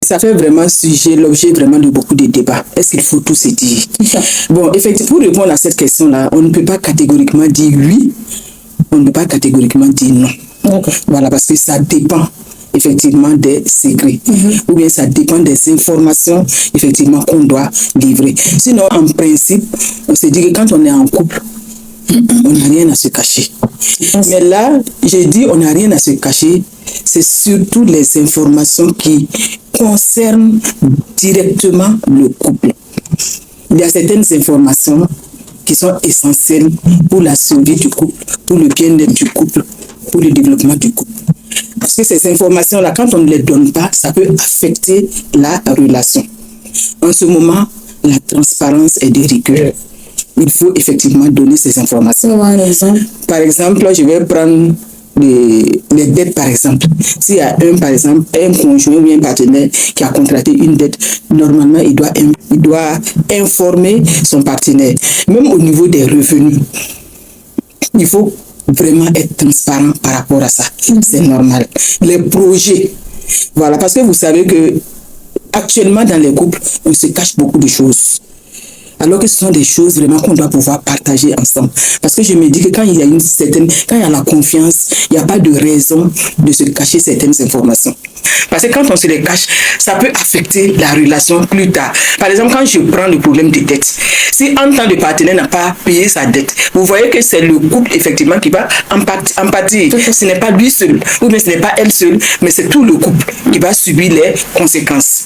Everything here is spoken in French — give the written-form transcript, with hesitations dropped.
ça fait vraiment l'objet vraiment de beaucoup de débats. Est-ce qu'il faut tout se dire? Bon, effectivement, pour répondre à cette question-là, on ne peut pas catégoriquement dire oui, on ne peut pas catégoriquement dire non. Voilà, parce que ça dépend effectivement des secrets, ou bien ça dépend des informations effectivement qu'on doit livrer. Sinon, en principe, on se dit que quand on est en couple, on n'a rien à se cacher. Mais là, j'ai dit on n'a rien à se cacher, c'est surtout les informations qui concernent directement le couple. Il y a certaines informations qui sont essentielles pour la survie du couple, pour le bien-être du couple, pour le développement du couple. Parce que ces informations-là, quand on ne les donne pas, ça peut affecter la relation. En ce moment, la transparence est de rigueur. Il faut effectivement donner ces informations. Par exemple, je vais prendre les dettes, par exemple. S'il y a par exemple, un conjoint ou un partenaire qui a contracté une dette, normalement, il doit informer son partenaire. Même au niveau des revenus, il faut vraiment être transparent par rapport à ça. C'est normal. Les projets, voilà, parce que vous savez que actuellement dans les couples, on se cache beaucoup de choses. Alors que ce sont des choses vraiment qu'on doit pouvoir partager ensemble. Parce que je me dis que quand il y a la confiance, il n'y a pas de raison de se cacher certaines informations. Parce que quand on se les cache, ça peut affecter la relation plus tard. Par exemple, quand je prends le problème de dette, si un temps le partenaire n'a pas payé sa dette, vous voyez que c'est le couple effectivement qui va empathir. Ce n'est pas lui seul, ou bien ce n'est pas elle seule, mais c'est tout le couple qui va subir les conséquences.